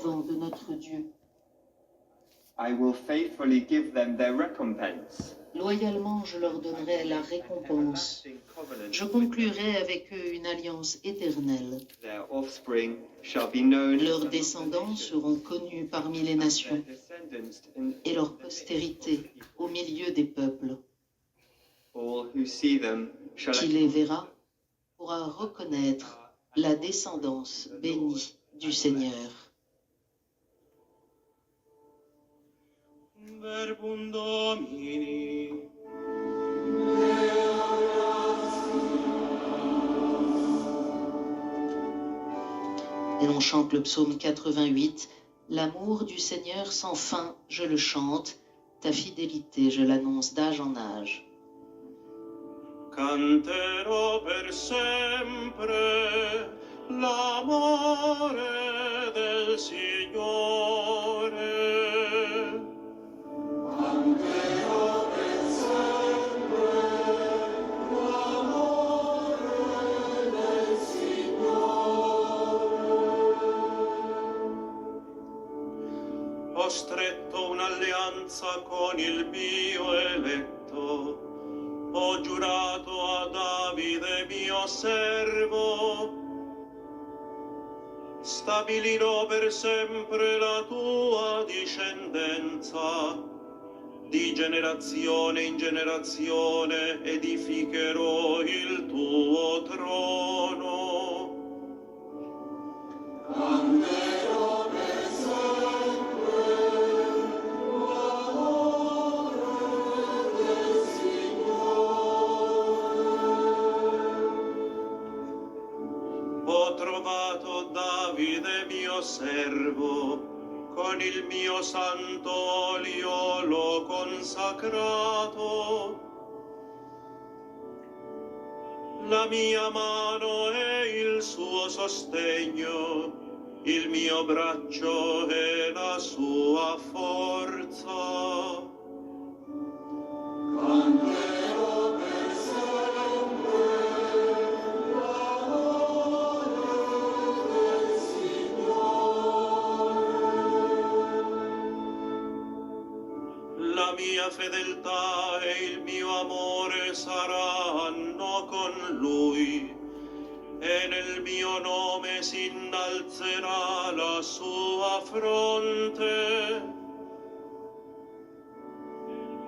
devant de notre Dieu. I will faithfully give them their recompense. Loyalement, je leur donnerai la récompense. Je conclurai avec eux une alliance éternelle. Their offspring shall be known. Leurs descendants seront connus parmi les nations et leur postérité au milieu des peuples. All who see them shall Qui les verra pourra reconnaître la descendance bénie du Seigneur. Verbum Domini. Et l'on chante le psaume 88. L'amour du Seigneur sans fin, je le chante. Ta fidélité, je l'annonce d'âge en âge. Canterò per sempre l'amore del Signore. Canterò per sempre l'amore del Signore. Ho stretto un'alleanza con il mio eletto. Ho giurato a Davide mio servo, stabilirò per sempre la tua discendenza, di generazione in generazione edificherò il tuo trono. Canterò per sempre l'amore del Ho trovato Davide mio servo, con il mio santo olio l'ho consacrato. La mia mano è il suo sostegno, il mio braccio è la sua forza. Canterò per sempre l'amore del Signore. La mia fedeltà e il mio amore saranno con Lui, e nel mio nome si innalzerà la sua fronte.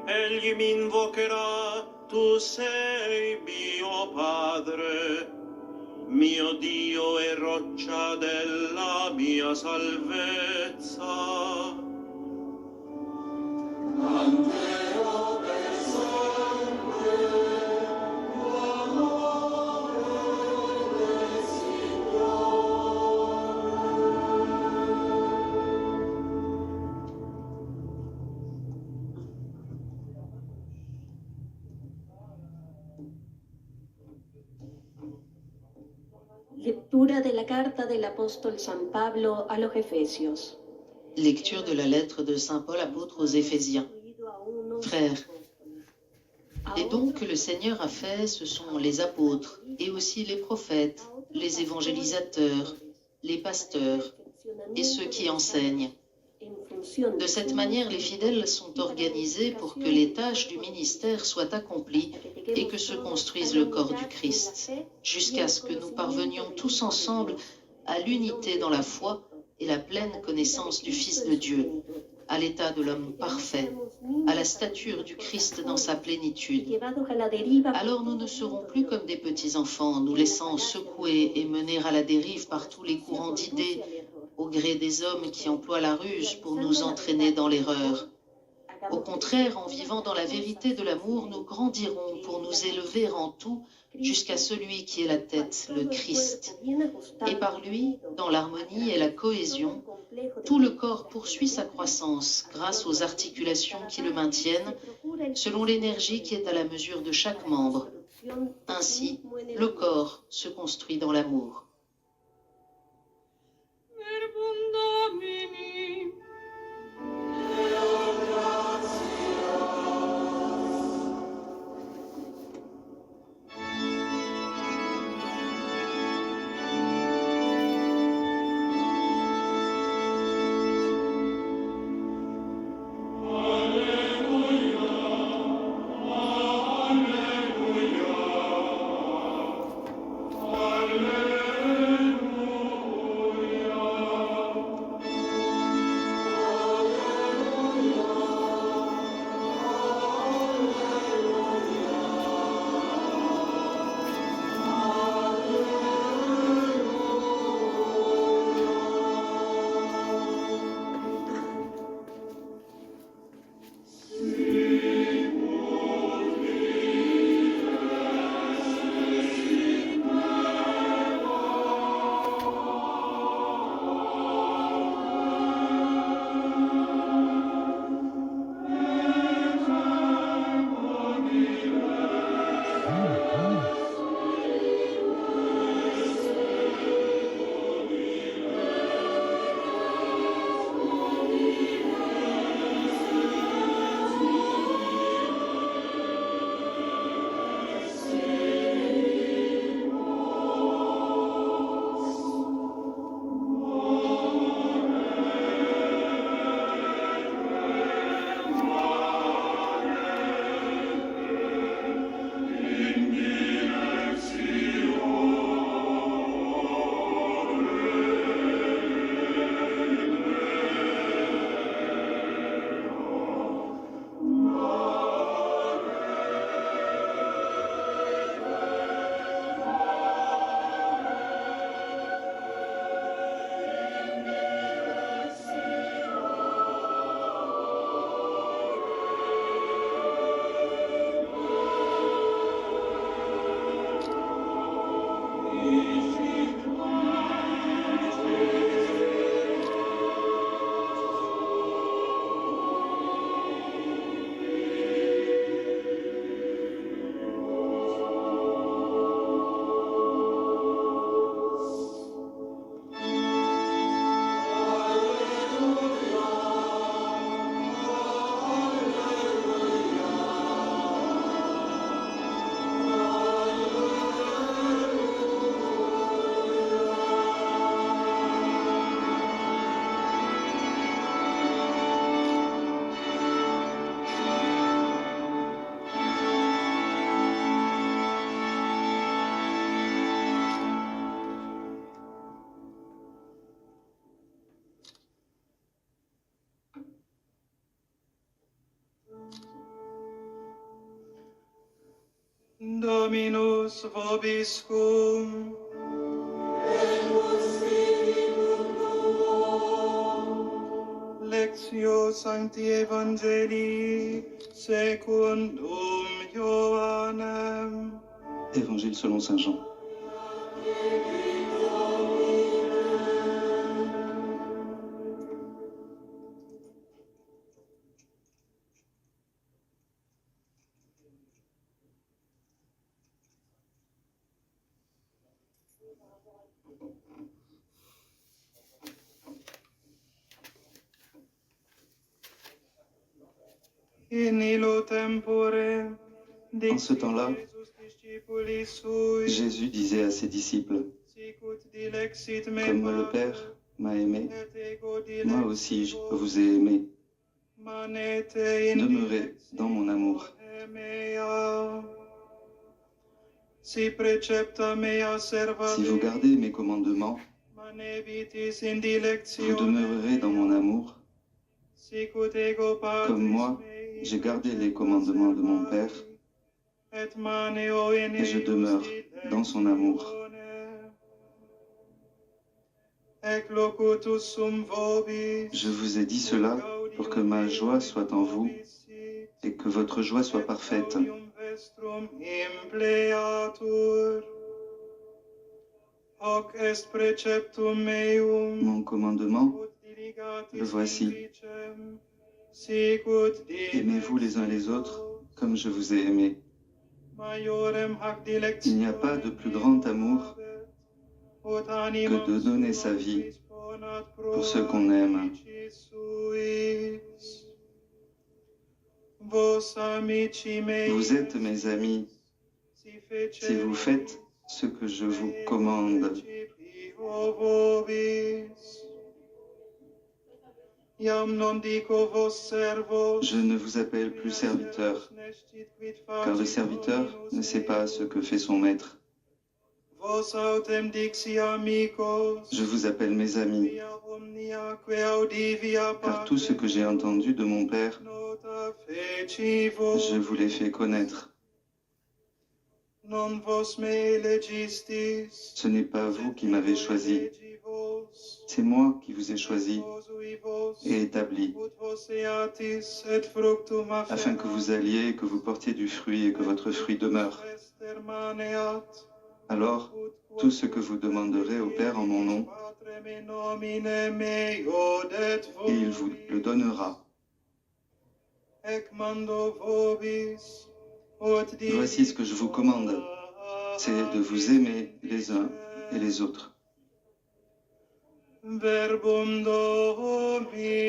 Egli mi invocherà, tu sei mio Padre, mio Dio e roccia della mia salvezza. Canterò per sempre l'amore del Lectura de la carta del apóstol San Pablo a los Efesios. Lecture de la lettre de Saint Paul apôtre aux Éphésiens. Frères, les dons que le Seigneur a faits, ce sont les apôtres, et aussi les prophètes, les évangélisateurs, les pasteurs, et ceux qui enseignent. De cette manière, les fidèles sont organisés pour que les tâches du ministère soient accomplies et que se construise le corps du Christ, jusqu'à ce que nous parvenions tous ensemble à l'unité dans la foi et la pleine connaissance du Fils de Dieu, à l'état de l'homme parfait, à la stature du Christ dans sa plénitude. Alors nous ne serons plus comme des petits-enfants, nous laissant secouer et mener à la dérive par tous les courants d'idées, au gré des hommes qui emploient la ruse pour nous entraîner dans l'erreur. Au contraire, en vivant dans la vérité de l'amour, nous grandirons pour nous élever en tout jusqu'à celui qui est la tête, le Christ. Et par lui, dans l'harmonie et la cohésion, tout le corps poursuit sa croissance grâce aux articulations qui le maintiennent, selon l'énergie qui est à la mesure de chaque membre. Ainsi, le corps se construit dans l'amour. Dominus vobiscum. Lectio Sancti Evangelii secundum Ioannem. Évangile selon saint Jean. In illo tempore, En ce temps-là, discipuli sui, Jésus disait à ses disciples, sicut dilexit me comme le Pater, Père m'a aimé, et ego moi aussi je dilexit vous ai aimé. manete in Demeurez dans mon amour. mea. Si precepta mea serva Si vous gardez mes commandements, manevitis in vous dilectione demeurerez dans mon amour. sicut ego patris Comme moi, mei j'ai gardé les commandements de mon Père et maneo in et je eius demeure dans son amour. dilectione. Ec locutus sum vobis, Je vous ai dit cela pour que ma joie soit en vous et que votre joie soit parfaite. gaudium vestrum impleatur. Hoc est preceptum meum, Mon commandement, ut diligatis le voici. indicem, sicut Aimez-vous les uns les autres comme je vous ai aimé. maiorem hac Il n'y a pas de plus grand amour que de donner sa vie pour ceux qu'on aime. Vous êtes mes amis si vous faites ce que je vous commande. Je ne vous appelle plus serviteur, car le serviteur ne sait pas ce que fait son maître. Je vous appelle mes amis, car tout ce que j'ai entendu de mon Père, je vous l'ai fait connaître. Ce n'est pas vous qui m'avez choisi, c'est moi qui vous ai choisi et établi, afin que vous alliez, que vous portiez du fruit et que votre fruit demeure. Alors, tout ce que vous demanderez au Père en mon nom, et il vous le donnera. Voici ce que je vous commande, c'est de vous aimer les uns et les autres. Verbum Domini.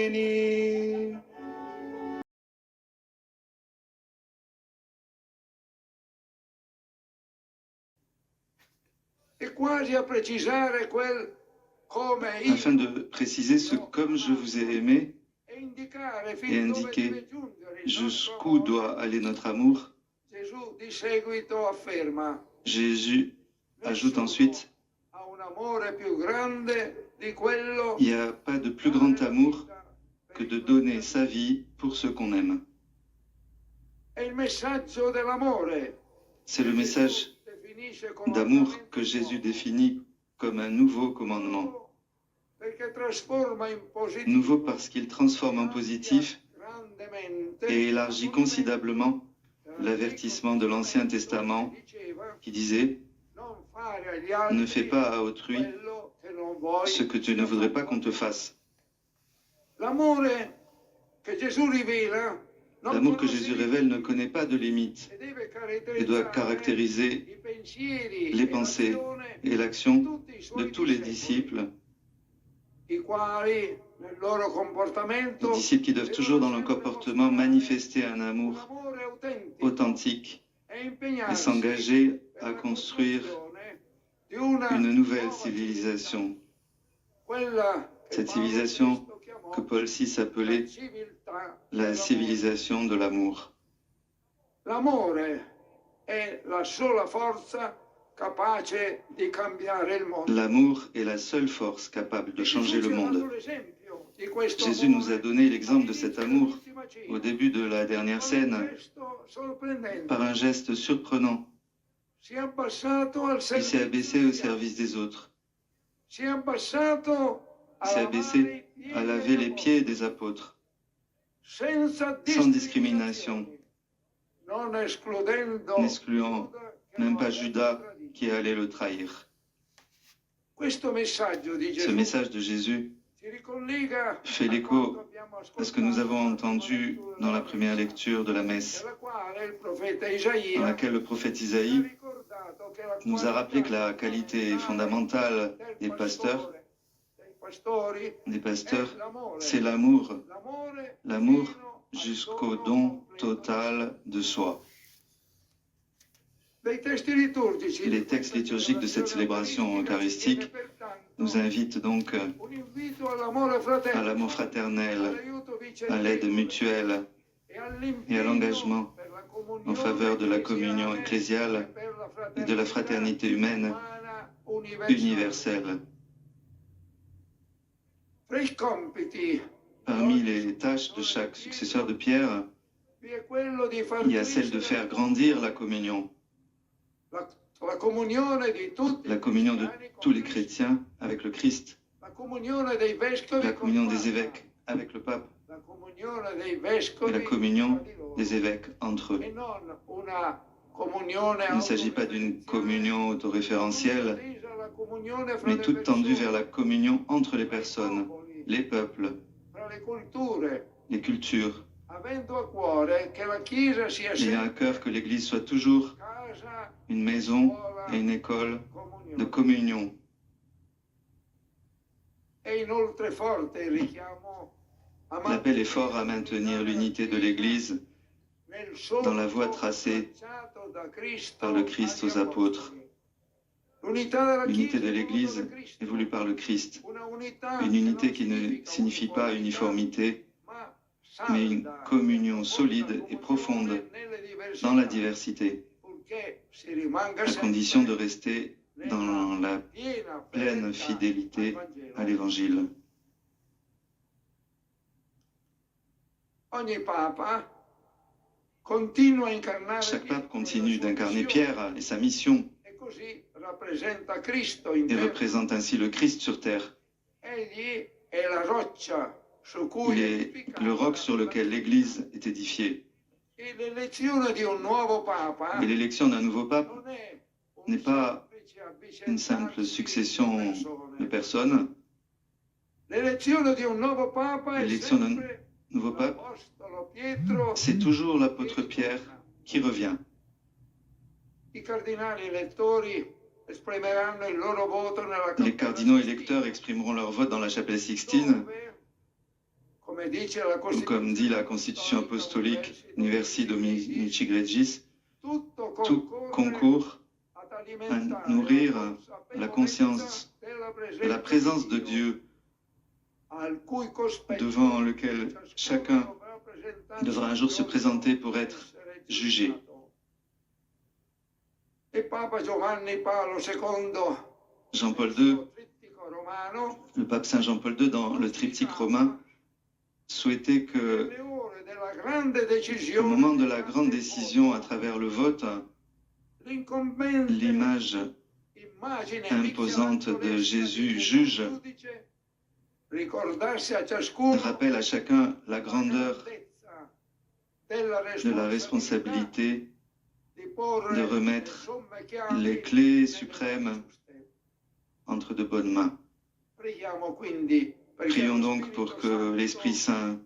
Afin de préciser ce comme je vous ai aimé et indiquer jusqu'où doit aller notre amour, Jésus ajoute ensuite, il n'y a pas de plus grand amour que de donner sa vie pour ceux qu'on aime. C'est le message d'amour que Jésus définit comme un nouveau commandement. Nouveau parce qu'il transforme en positif et élargit considérablement l'avertissement de l'Ancien Testament qui disait « Ne fais pas à autrui ce que tu ne voudrais pas qu'on te fasse ». L'amour que Jésus révèle ne connaît pas de limites et doit caractériser les pensées et l'action de tous les disciples. Les disciples qui doivent toujours dans leur comportement manifester un amour authentique et s'engager à construire une nouvelle civilisation. Cette civilisation que Paul VI appelait la civilisation de l'amour. L'amour est la seule force capace di cambiare il mondo. L'amour est la seule force capable de changer le monde. Jésus nous a donné l'exemple de cet amour au début de la dernière scène par un geste surprenant. si è abbassato al Il s'est servizio abaissé au degli altri, service des autres. si è abbassato Il s'est abaissé à laver les pieds des apôtres, sans discrimination, non escludendo n'excluant Giuda che même lo pas avrebbe Judas tradito. qui allait le trahir. Questo messaggio di Ce Gesù message de Jésus si ricollega fait a l'écho quanto abbiamo à ce que nous avons ascoltato entendu dans la première lecture de la messe, nella quale il profeta dans Isaia laquelle le prophète ci ha Isaïe ricordato che la nous a rappelé que la qualità qualité fondamentale des pasteurs, dei pastori è l'amore. c'est l'amour, L'amore l'amour fino al jusqu'au dono don completo. total de soi. Dei testi liturgici Les textes liturgiques de cette célébration eucharistique nous invitent donc un invito all'amore fratello, à l'amour fraternel, all'aiuto à l'aide vicendevole mutuelle e all'impegno et à l'engagement per la comunione en faveur de la communion ecclesiale ecclésiale per la et de la fraternité humaine umana universale. universelle. Fra i compiti Parmi les tâches de chaque successeur de Pierre, vi è quello di far il y a celle de crescere faire grandir la communion la comunione di tutti de i cristiani con tous les Cristo, chrétiens avec le Christ, la comunione dei vescovi la con communion il des Papa, évêques avec le pape la comunione dei et vescovi la communion tra di loro, des évêques entre eux. e non una comunione Il ne s'agit pas d'une communion autoréférentielle, tesa alla comunione fra mais le toute tendue persone, vers la communion entre les fra i personnes, popoli, les peuples, fra le culture, les cultures, avendo a cuore che la Chiesa sia ayant à sempre cœur que l'Église soit toujours casa, une maison scuola, et une école de comunione. communion. È inoltre forte il richiamo a L'appel est fort à maintenir l'unité de l'Église nel solco dans la voie tracée tracciato da Cristo par le Christ agli aux apôtres. apostoli. L'unità L'unité della de Chiesa l'Église voluta da Cristo, est voulue par le Christ. una unità Une che unité non qui ne significa signifie pas uniformité, ma mais une salda, communion solide profonda et profonde comunione nelle diversità, dans la diversité, purché si rimanga à sempre condition de rester dans la piena pleine fedeltà fidélité al Vangelo. à l'Évangile. Ogni Papa continua a incarnare Chaque pape Pietro continue nella sua d'incarner missione, Pierre et sa mission e così rappresenta Cristo in et terra. représente ainsi le Christ sur terre. Egli è la roccia su cui Il è est edificata le roc sur lequel l'Église est édifiée. E l'elezione di un nuovo Papa Et l'élection d'un nouveau pape non è un n'est pas semplice une simple avvicendarsi succession di de persone. personnes. L'elezione di un nuovo Papa è L'élection d'un sempre nouveau pape, l'Apostolo Pietro. c'est toujours l'apôtre Pierre qui revient. I cardinali elettori esprimeranno il loro voto nella Les Cappella cardinaux Sistina, électeurs exprimeront leur vote dans la chapelle Sixtine, dove, come dice la ou comme dit la Constitution apostolique Universi Dominici Gregis, tutto tout concourt ad à alimentare nourrir la la conscience de la présence de Dieu devant lequel chacun devra un jour se présenter pour être jugé. Et Papa Giovanni Paolo II, Jean-Paul II, trittico romano, le pape Saint Jean-Paul II, dans le triptyque romain, souhaitait que, nelle ore della grande au decisione, moment de la grande décision à travers le vote, l'incombente l'image immagine imposante de Jésus, juge, ricordarsi a ciascuno rappelle à chacun la grandeur grandezza de la responsabilité di porre de remettre le somme chiavi les clés nelle suprêmes mani giuste. entre de bonnes mains. Preghiamo quindi perché Prions lo donc Spirito pour que Santo, l'Esprit Saint,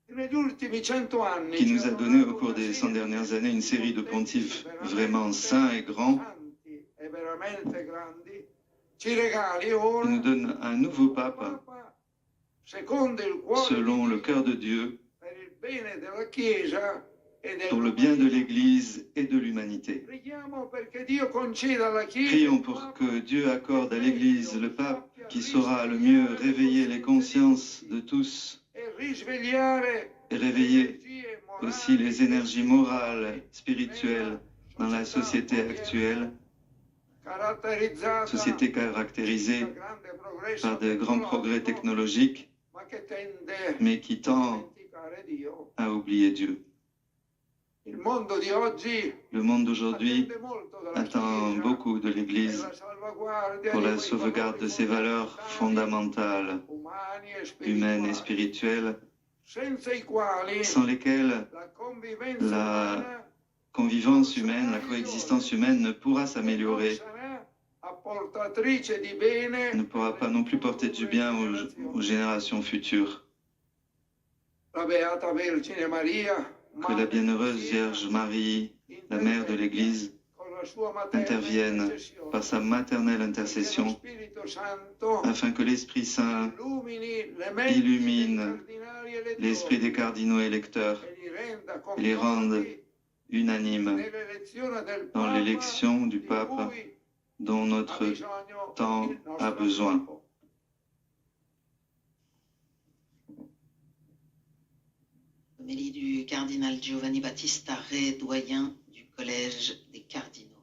negli ultimi 100 anni, qui ci nous a ha donné au donato cours una des 100 serie dernières années une série de pontifes veramente vraiment saints et grands, santi e veramente grandi, ci regali ora il nous donne un nouveau pape Papa secondo il cuore selon di le Dio, cœur de Dieu, per il bene della Chiesa e pour le bien de dell'umanità. l'Église et de l'humanité. Preghiamo perché Dio conceda alla Chiesa Prions un pour Papa que Dieu accorde à l'Église le pape qui saura le mieux réveiller les consciences de tous e risvegliare et réveiller energie morali aussi les énergies morales, spirituelles dans la société actuelle, caratterizzata société caractérisée da grande progresso par de grands progrès tecnologico, technologiques, ma che tende mais qui a tend dimenticare Dio. à oublier Dieu. Il mondo di oggi Le monde d'aujourd'hui attende molto dalla attend Chiesa beaucoup de per l'Église la salvaguardia pour di la quei sauvegarde de ses valeurs fondamentales, umani e humaines et spirituali, spirituelles, senza i quali sans lesquelles la convivenza la umana convivence humaine, la coexistence humaine ne pourra s'améliorer, non sarà apportatrice di bene ne pourra pas non plus porter du bien aux générations futures. La Beata Vergine Maria, Que la bienheureuse Vierge Marie, la mère de l'Église, intervienne par sa maternelle intercession afin que l'Esprit Saint illumine l'esprit des cardinaux électeurs et les rende unanimes dans l'élection du pape dont notre temps a besoin. Homélie du cardinal Giovanni Battista Re, doyen du Collège des cardinaux.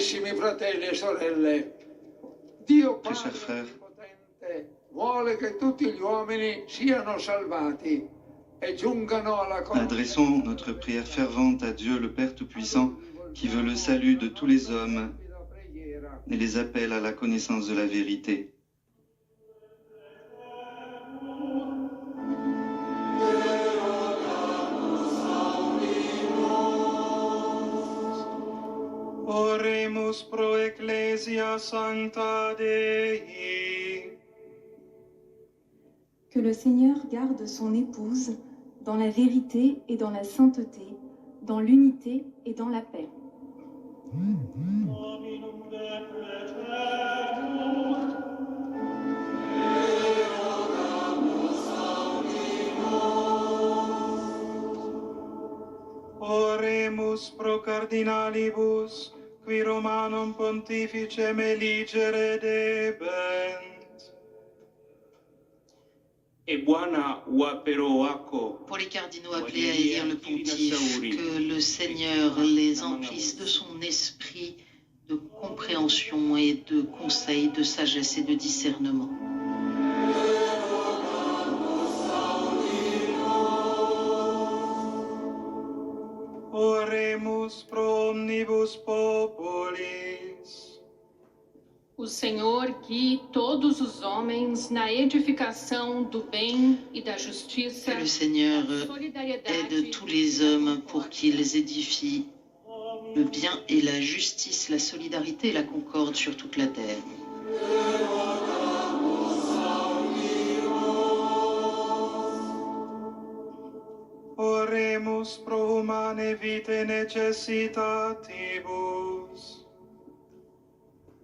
Carissimi fratelli e sorelle, Dio Très chers Padre frères, Onnipotente vuole che tutti gli uomini siano salvati e giungano alla adressons notre prière fervente à Dieu le Père Tout-Puissant, qui veut le salut de tous les hommes et les appelle à la connaissance de la vérité. Oremus pro ecclesia sancta Dei. Que le Seigneur garde son épouse dans la vérité et dans la sainteté, dans l'unité et dans la paix. Dominum decretetur. Oremus pro cardinalibus, qui Romanum pontificem eligere debent. E Bwana wapero wako Pour les cardinaux appelés à élire le pontife, que le Seigneur les emplisse de son esprit de compréhension et de conseil, de sagesse et de discernement. Oremus pro omnibus populis. O Senhor guie todos os homens na edificação do bem e da justiça, Que le Seigneur da solidariedade aide tous les hommes pour qu'ils édifient le bien et la justice, la solidarité et la concorde sur toute la terre. Oremus pro humane vitae necessitatibus.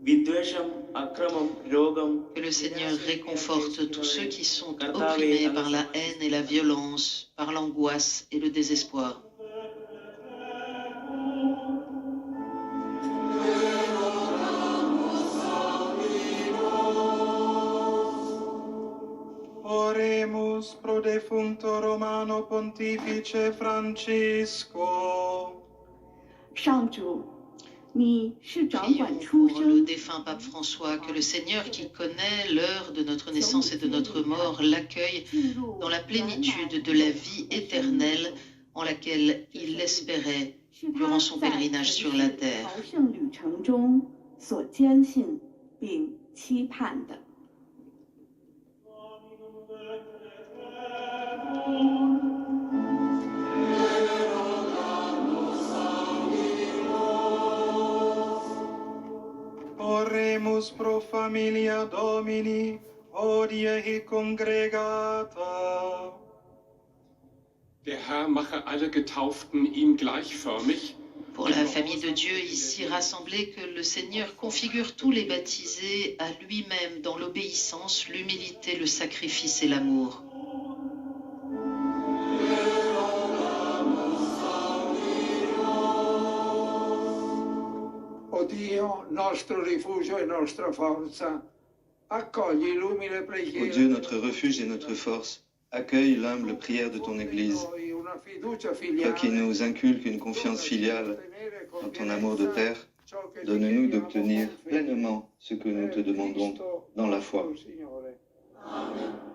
Vidvesham, akramam, rogam. Que le Seigneur réconforte tous ceux qui sont opprimés par la haine et la violence, par l'angoisse et le désespoir. Oremus pro defuncto Romano Pontifice Francisco. 上主，你是掌管 Prions 出 pour le 生、 défunt pape François, que le Seigneur qui connaît l'heure de notre naissance et de notre mort l'accueille 进入 dans la 原来 plénitude de la vie éternelle en laquelle il l'espérait 是他 durant son 在 pèlerinage 尘 sur la 世 terre. 朝圣旅程中所坚信并期盼的。 Oremus pro familia Domini, hodie congregata. Der Herr mache alle Getauften ihm gleichförmig. Pour la famille de Dieu ici rassemblée, que le Seigneur configure tous les baptisés à lui-même dans l'obéissance, l'humilité, le sacrifice et l'amour. O Dio, nostro rifugio e nostra forza, accogli l'umile Ô preghiera. Dieu, notre refuge et notre force, accueille l'humble prière de ton Église. Toi qui nous inculques une confiance filiale en ton amour de Père, donne-nous d'obtenir pleinement ce que nous te demandons dans la foi. Amen.